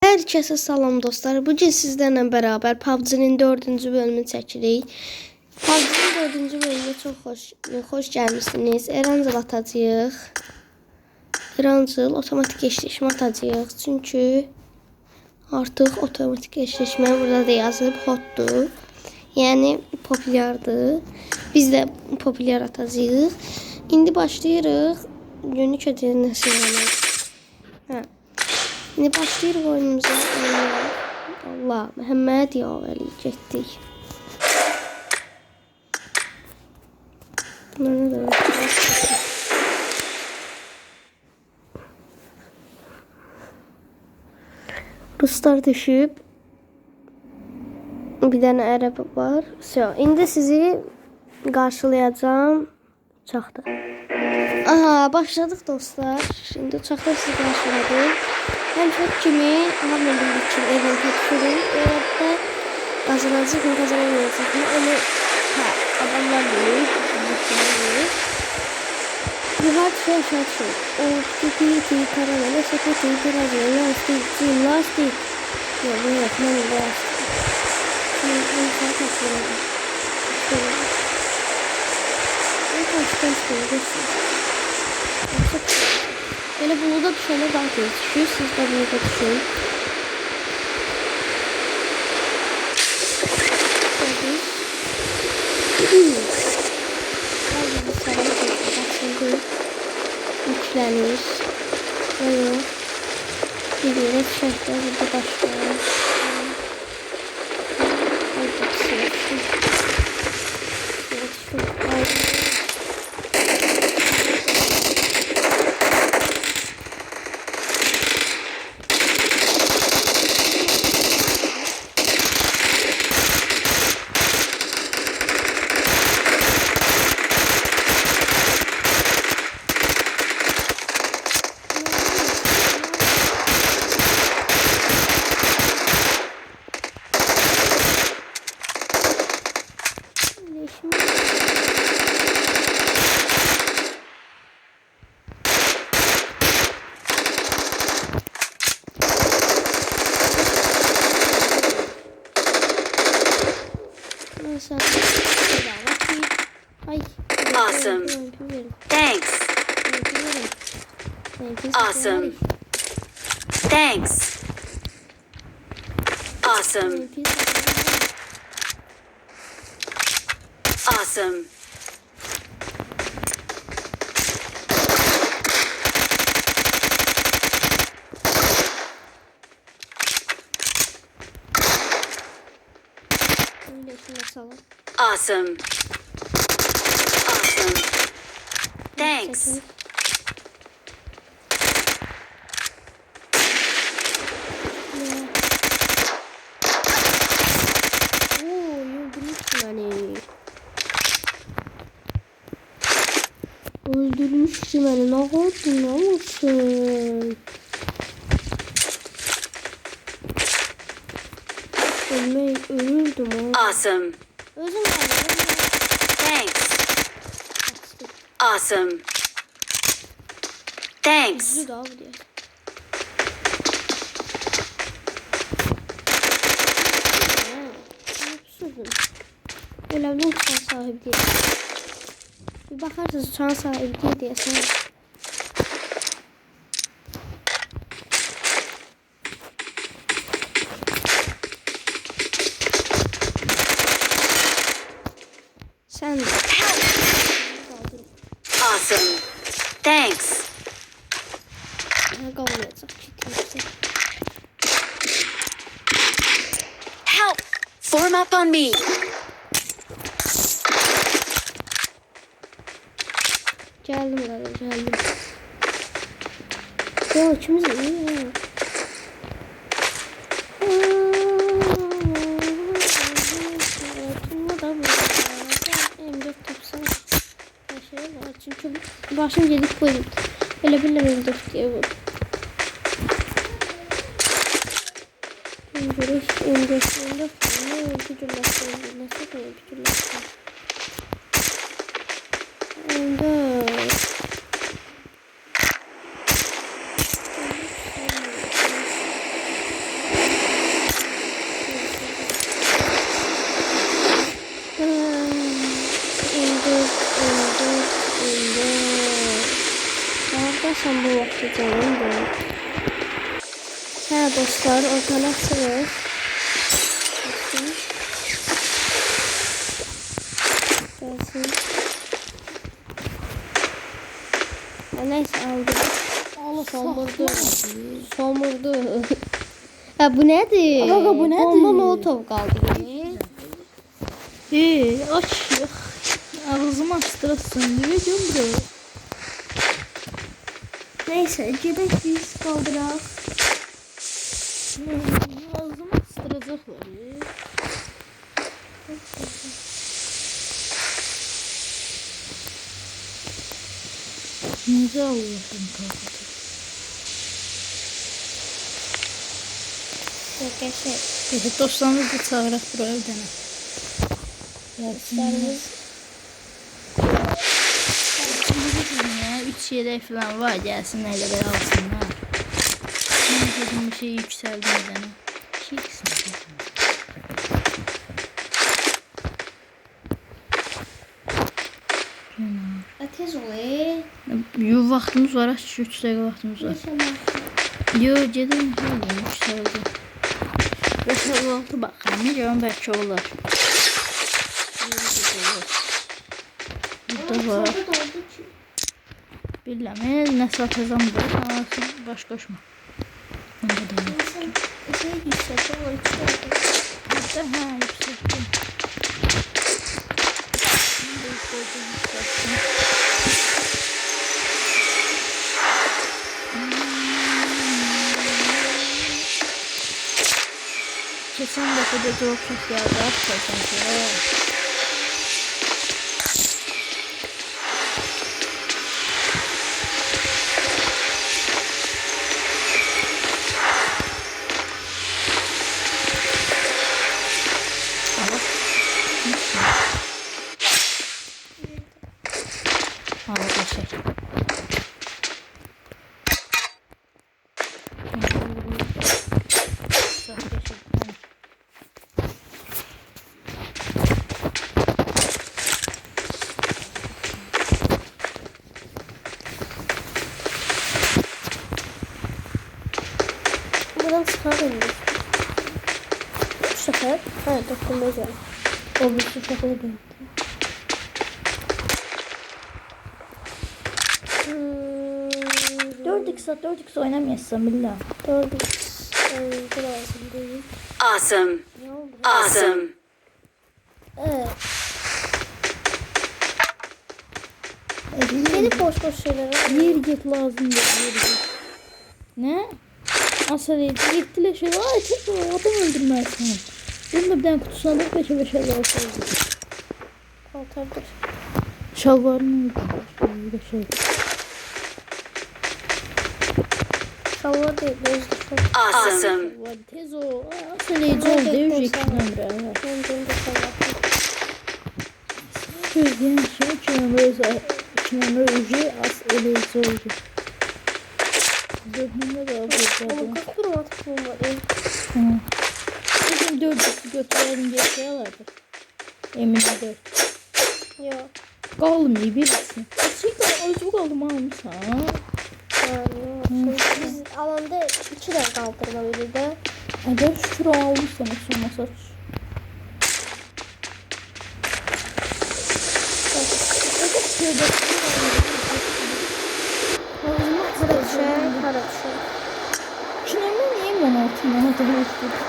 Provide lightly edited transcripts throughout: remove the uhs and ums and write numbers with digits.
Herkese salam dostlar. Bugün sizlerle beraber PUBG'nin 4. bölümünü çekirik. PUBG'nin 4. bölümüne çok hoş gelmişsiniz. Erancıl atacağıq. Erancıl otomatik eşleşme atacağıq. Çünkü artık otomatik eşleşme burada da yazıb hotdur. Yani popülerdir. Biz de popüler atacağıq. İndi başlayırıq. Günlük ödəyini nasıl yapalım? Şimdi başlayırıq oyunumuza. Allah, Məhəmməd Yavəli getdik. Bunları da Ruslar düşüb. Bir dənə ərəb var. İndi sizi qarşılayacağım. Uçaqda. Aha, başladık dostlar. Şimdi uçaqda sizi qarşıladım. Ben çok kimi hamlenin için evente düşürüm. Evente kazanacak mı kazanamayacak mı onu adamlar bilir. Yuhat şey aşağı düşür. O tüpü karamele sepeti karamele lastik. Ya bu yapmam lastik. Şimdi onu sana kaçıralım. Onu kaçıralım. Böyle buluda düşene daha tez düşüyor. Siz de buluda düşün. Yüklenmiş. Böyle bir yere düşerse burada başlıyor. Awesome. Thanks. Awesome. Thanks. Awesome. Awesome. Awesome. Awesome. Thanks. Öldürmüşsün beni. Ne oldu? Ne olsun? Ölürdüm ha. Awesome. Özüm Thanks. Awesome. Thanks. Üzüldü abi diye. Öyle bir uçan sahibi değil. Bir bakarsınız uçan sahibi değil diye sana. Sen de. Awesome. Thanks. Ne kalmayacak kimse. Help! Form up on me. Geldim galiba, geldim. Ya ikimiz de iyi ya. Çünkü başım yedik koydum. Öyle bilemem diye bu. İndiriş. Ne nasıl dostlar, ortalık sığır. Gelsin. Neyse aldım. Somurdu. Somurdu. Ha bu nedir? Aga, bu nedir? Bomba molotov kaldı. Açıq. Ağzım açdırasın. Niyə gömdü? Neyse gedək biz kaldıraq. Ağzım açdıracaqlar. Necə Allah'ım kaldı? Geçək. Peki dostlarımız da çağıraq buraya bir dənə. Dostlarımız. Ya 3 yedek falan var, gelsin neyle böyle alsınlar. Ben dedim bir şey yükseldi bir dənə. 2x mi? Tez ol. Yo, vaxtımız var, aç 3 dəqiqə vaxtımız var. Yo, gedim, yükseldi. 5-6 baxam, necə bəlkə olar. Burada var. Bilmem, nəsə atacam da, baş qoşma. Bunda da var. Şey yüksək olur. Burada, hə, yükseltdim. Kesin dəfə də çox seslərdə atacaqsan ki. Buradan çıkarım. 3 sefer. Ha, dokunmayacağım. O bir sefer döndü. 4x oynamayasın billah. 4x lazım değil. Awesome. Ne oldu? Awesome. Evet. Gelip boş boş şeyler var. Yer git lazım değil. Yer git. Ne? Asıl gittiler şey. Ay çok adam öldürmezsin. Bunun da bir tane kutusuna da beşe olsaydı. Kaltardır. Şalvarını öldürmüş. Şey. Şalvar değil. Bezdir. Awesome. Var tez o. Asıl iyice oldu. Devir iki numara. Ben de şalvar. Gözleyen şey 2 numara ucu as iyice oldu. 4 numara da aldı. Ama kakırım atık mı var? Tamam. Bugün 4'ü götürelim diye şey alardı. Emin 4. Yok. Kalmıyor birisi. Gerçekten azıcık aldım almış ha. Yani yok. Biz alanda 2 de kaldırmalıydı da. Eğer şura almışsan şu masaj. Karışır. Şunun niye mon altından adamı istedim?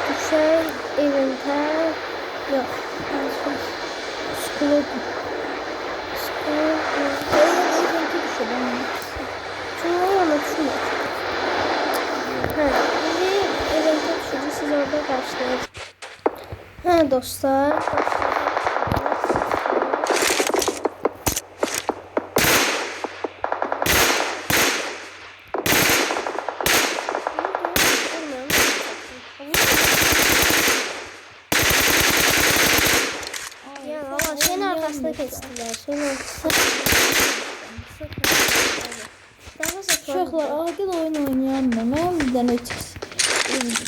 Düşer evinde. Yok. Skuladı. Şunu ama düşünme. Ha, şimdi evinde düşürdü. Siz orada başlayın. Ha dostlar. Şeyin arkasına kestiler. Şeyin arkasına. Uşaqlar, aqil oyun oynayanmı? Mən bir dənə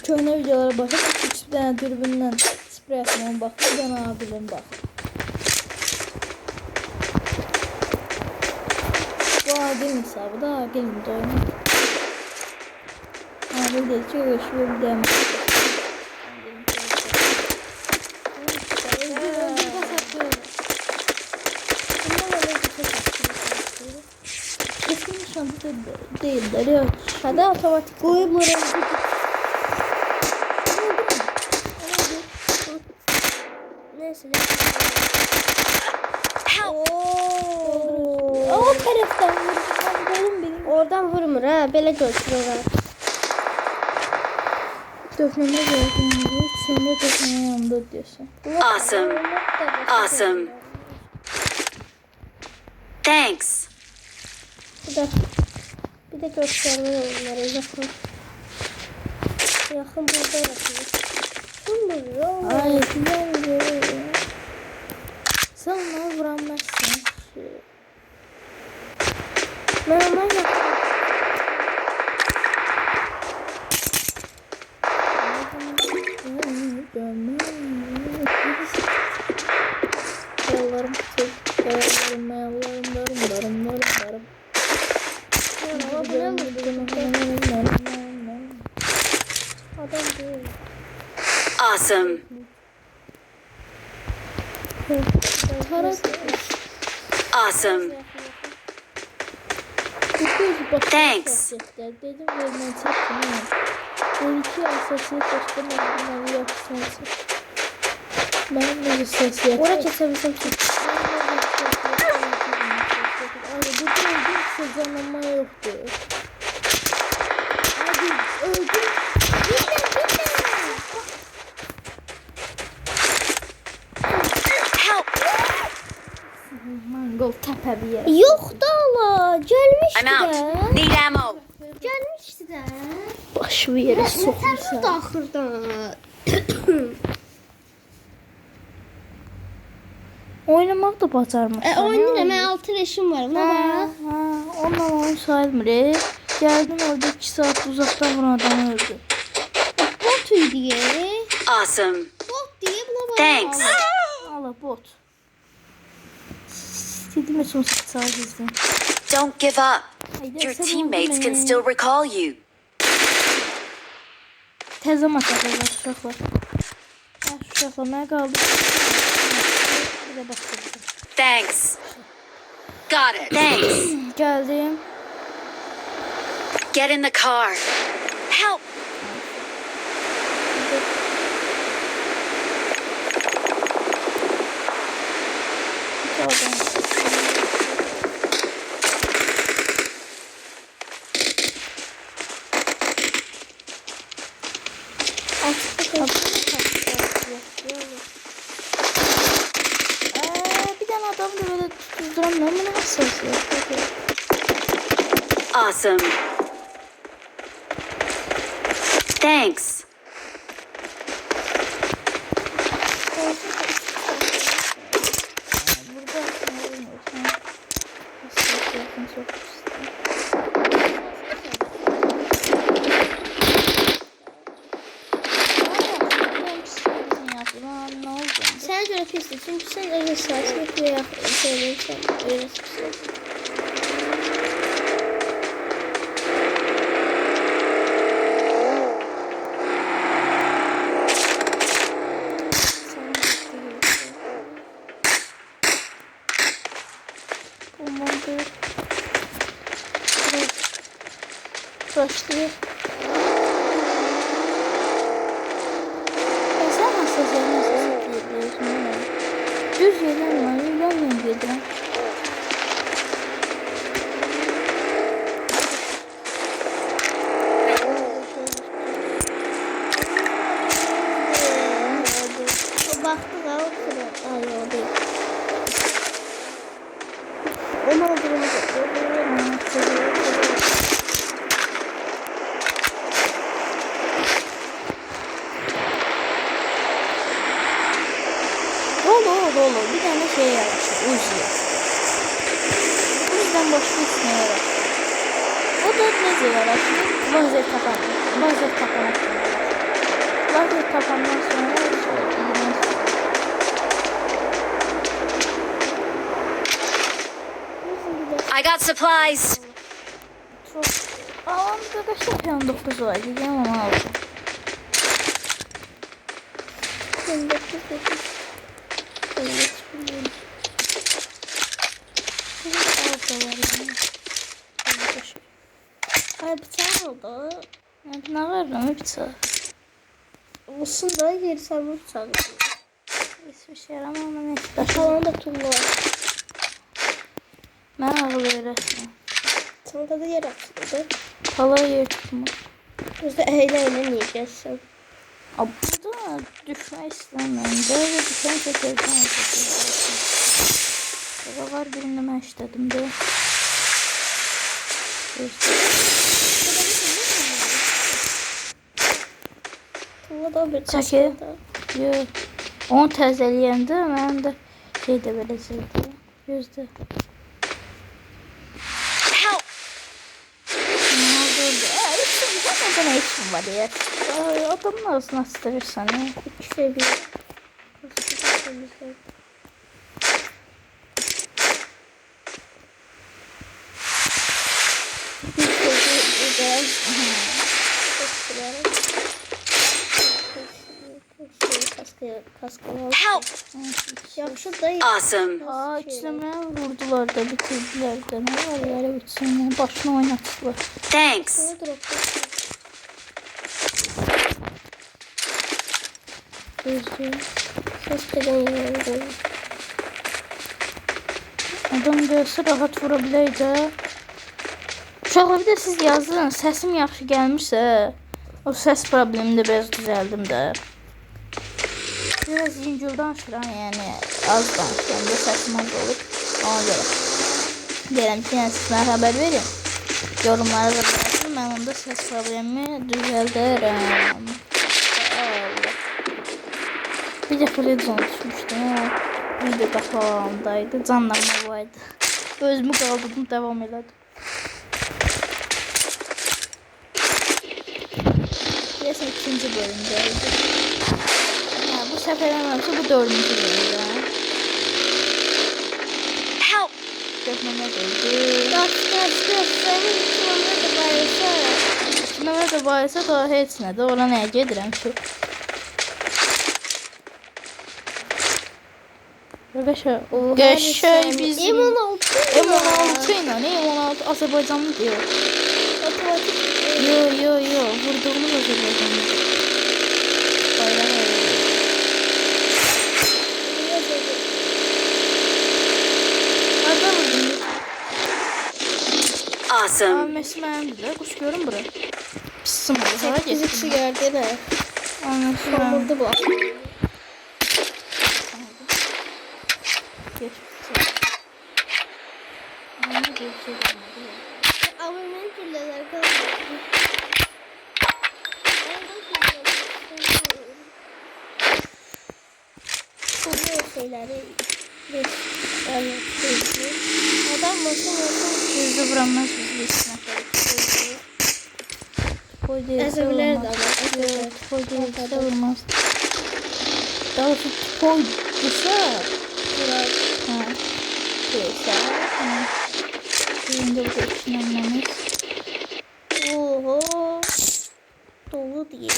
köhnə videolara baxıb, bir dənə dürbündən sprey atmaya baxıb, bir dənə aqilim baxıb. Bu aqil hesabı da aqilin də oyunu. Ne dedi? Şöyle bir devam. Kesin nişancı değiller ya. Hadi otomatik koyup oraya. Neyse. Help! O taraftan vurun benim. Oradan vurmur ha. Belə götür ora. Dökmeme gereken yok. Sonra dökmeme yanında diyorsun. Awesome. Awesome. Thanks. Bir de gösterme onlara yakın. Yakın burada yapıyor. Kim vuruyor? Ay güzel. Sen ona vuramazsın. Ben ona yakın. Yalvarım tut. Yalvarım. Ama bu ne adam değil. Awesome. Awesome. Thanks. Dedim vermem çektim. Bu iki asası başlamadım. Yapsın. Ben de ses yapayım. Oraya kesebilsem çok. Abi bu öldürse canlanma yoktu. Hadi öldür. Help! Mango tepe bir yere. Yok da Allah. Gelmişti I'm out. de. Need ammo. Gelmişti de. Başı bir yere Yeter sokmuşlar. da ahırda. Oynamak da bacarmış. Oynayın ama 6 leşim var. Buna bak. Onunla oyun sayılmır. Geldin orada 2 saat uzaktan vuran adam öldü. Bot diye. Awesome. Bot diye buna bak. Thanks. Allah bot. İstediğim için saat izleyin. Don't give up. Haydi, Your sen teammates öldün can mü? still recall you. Tez ama takılır uşaqlar. Uşaqlar nə qaldı? Bir də başladı. Thanks. Got it. Thanks. Gəldim. Get in the car. Help! Gəldim. Bir tane adam da böyle tutuzduramıyor. Bu ne ses ya? Awesome. Thanks. Burada ne oldu? Sen göre pissin. Çünkü sen öyle saçma veya söyleyirsen öyle saçma. Başlıyor. Sen nasıl gidiyorsun? Düz yerden var, yan gidiyorum. Baktık ha o sıra. Ay o değil. Onlar o durumu Dolu. Bir tane şey yaraşır. Uzi. Uziden başka ismi yaraşır. O da nece yaraşır? Lazer kapanır. Lazer kapanır. Lazer kapandan sonra I got supplies. çok... Alanımda kaç tane 9 var. Gideceğim onu alacağım. Ben de kızım. Ben de çıkıyorum. Altta var yani. Ay bıçak oldu. Ne var lan bir bıçağı? Olsun da geri sarma bıçağı. Hiçbir şey yaramam ama neyse. Falan da tullu var. Ben ağlayırasın. Çanta da yer açıldı. Pala yer tutma. Biz de eyle yiyeceksin. Abi burada düşme istemiyorum. Böyle düşen çekerken çekersin. Burada var birinde ben işledim de. Tullu da bir Çeki. çeşmede. Yok. Onu təzələyəndə mən də şey də verəcəkdi. Gözdə. Help! Zaten ne işin var ya? Adamın ağzına astırırsan ya. İşte bir. Help! Yaxşı da Awesome! Aa içlemeye vurdular da bitirdiler de. Ne var yere bitsinler. Başına oynattılar. Thanks! Gözde. Ses gelen yerden. Adam gelse rahat vurabiləydi. Uşaqlar bir də siz yazın. Səsim yaxşı gəlmirsə, o səs problemini də biraz düzəldim də. Biraz yüngül danışıram, yəni az danışıram da səsim az olur. Ona görə. Deyirəm ki, yəni sizə xəbər verin. Yorumlara da bırakın. Mən onda səs problemimi düzəldərəm. Bir dəfə Redzone düşmüşdüm. Video qapağındaydı. Canlanma vardı. Özümü qaldırdım, devam elədim. Deyəsən ikinci bölümdəydi. Bu səfər eləməmsə bu 4-cü bölümdə. Help! Gözləmə deyildi. Kimə də bayırsa da heç nədir. Ora nəyə gedirəm ki? Qəşəy bizim M16 M16 ilə M16 Azərbaycanlı deyil. otomatik Yo vurduğumuz Azərbaycanlı. Bayraq əyildi. Harada vurdun? Awesome! Məsi mənimdir də. Quş görün bura. Pissım oldu. Hara fiziksi getdim? gördüler. Anlaşılan. Samurdu bu. Abim'in külleler kaldı. Bu şeyleri bir adam masum Gözde vuranmaz biz içine. Toy değilse Ezberler de vurmaz. ama. Yok, toy değilse vurmaz. Daha doğrusu toy dese ha. Değilse ha. Şimdi bu da içinlenmemiz. Oho. Dolu diye.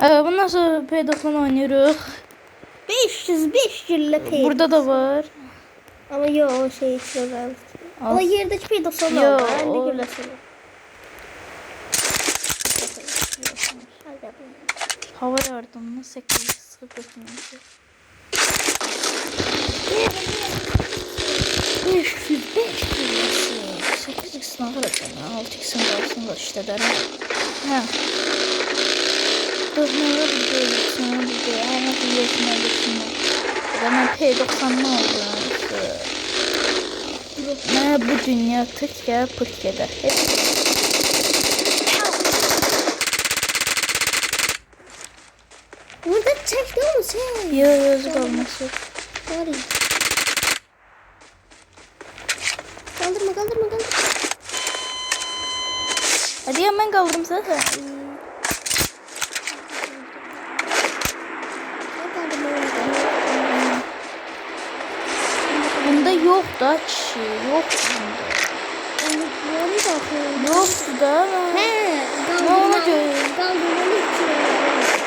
Bundan sonra P90 oynuyoruz. 505 yılla pey. Burada da var. Ama yok o şey içiyorlar. Ama yerdeki pey 90 Yo, oldu. o- 50 güllasını. Hava yardımına 8 sıkıntı. 505 lirası. 8x'ini alacağım ya. 6x'ini kalsın da işte derim. Ha. Dövmeler bir de sana bir de ama biliyorsun öylesine. Ben P90'lı oldum işte. Ne bu dünya Türkiye Türkiye'de. Hep Burada çekti mi sen? yazık olması. Var ya. Kaldırma. Hadi ya ben kaldırım zaten. Bunda yok da kişi. Yok bunda. Böyle bakıyorum. Yoktu da ama. He, Ne olacak? Kaldırmalı içiyorlar.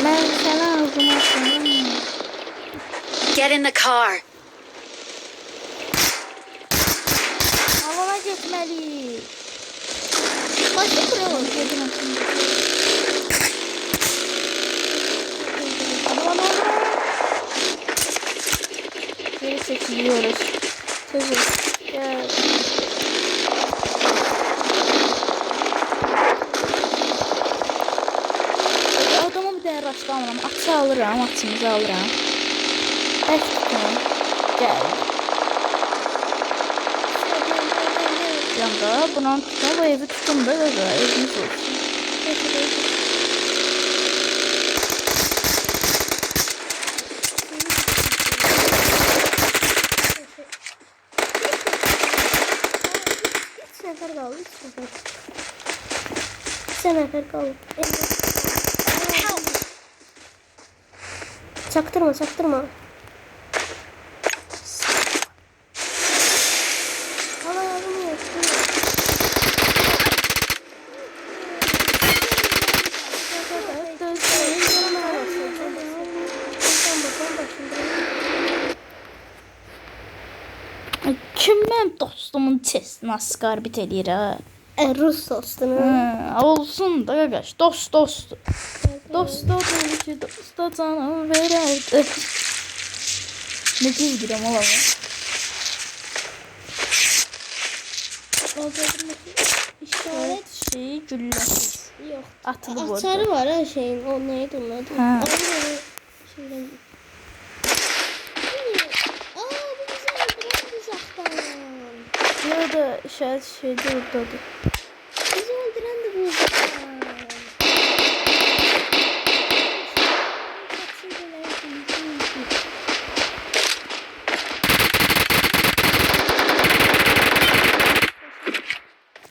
Ben sana ağzıma atmadım. Get in the car. Alana gitmeli. Başka buraya bak. Yedim aslında. Geri çekiliyoruz. Sözüm. Gel. Adama bir daha rastlamıram. Atı alıram, atımızı alıram. Belki tutmam. Gel. Yanda bunun tutma bu evi tutun da gaza. Evimiz olsun. Üç nefer kaldı. Üç nefer kaldı. Çaktırma, çaktırma. Hala yardım yok. Kim benim dostumun testini asqarbit eləyir ha? Rus dostunu. Olsun da qaqaş. Dost. Dost odur ki dosta canım verərdi. Ne bildirəm ola mı? İşaret şeyi gülləsiz. Yok. Atılıb orada. Açarı var ha şeyin. O neydi onun adı? Ha. Şeyden. Aa bu güzel. Biraz uzaktan. Ya da işaret şeyde oradadır. Bizi öldüren de bu uzaktan.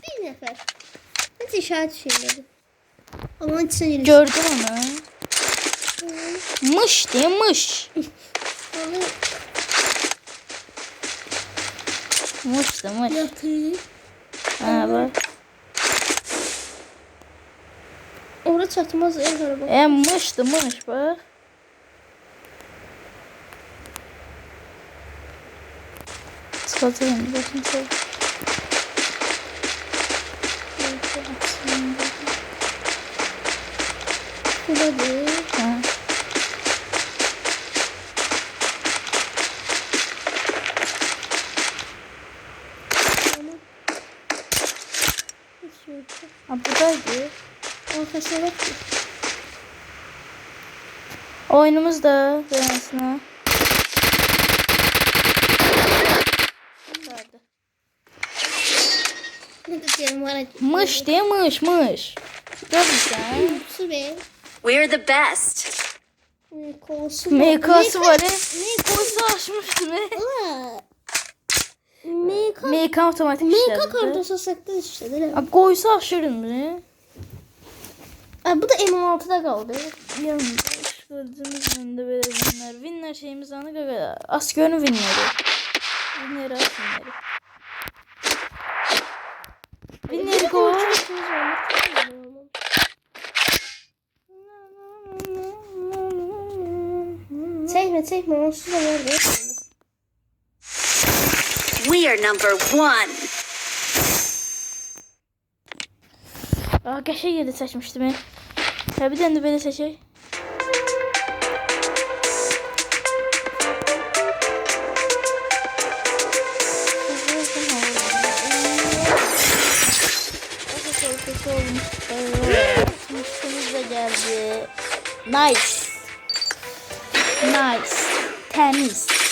Bir nefer. Hadi işaret şeyleri. Ama hiç sen Gördün onu. Mış demiş. Onu Mış demiş. yatır. Ha bak. Orada çatmaz ev araba. Mış demiş bak. Çıkartayım bakın sen. Şurada. Ha. Ha buradaydı. Arkasına bak. Oyunumuz da beğensine. Ne de diyelim var. Mış demiş mış. Görmüşsən? Su be. We're the best. Kolsu. MK'sı var ya. Koysa açmıştı ne? MK otomatik MK işlerdi. kardosa saktan işte değil mi? Koysa aşırın mı? Bu da M16'da kaldı. Yanında gördüğümüz önünde böyle winler. Winler şeyimiz anı gaga. Asgör'ün winleri. Winleri as winleri. Winleri koy. Çekme onsuz da var be. We are number one. Qəşəng yeri seçmişdim. Ya bir dənə də belə seçək. Müştümüz de geldi. Nice. Nice. Təmiz.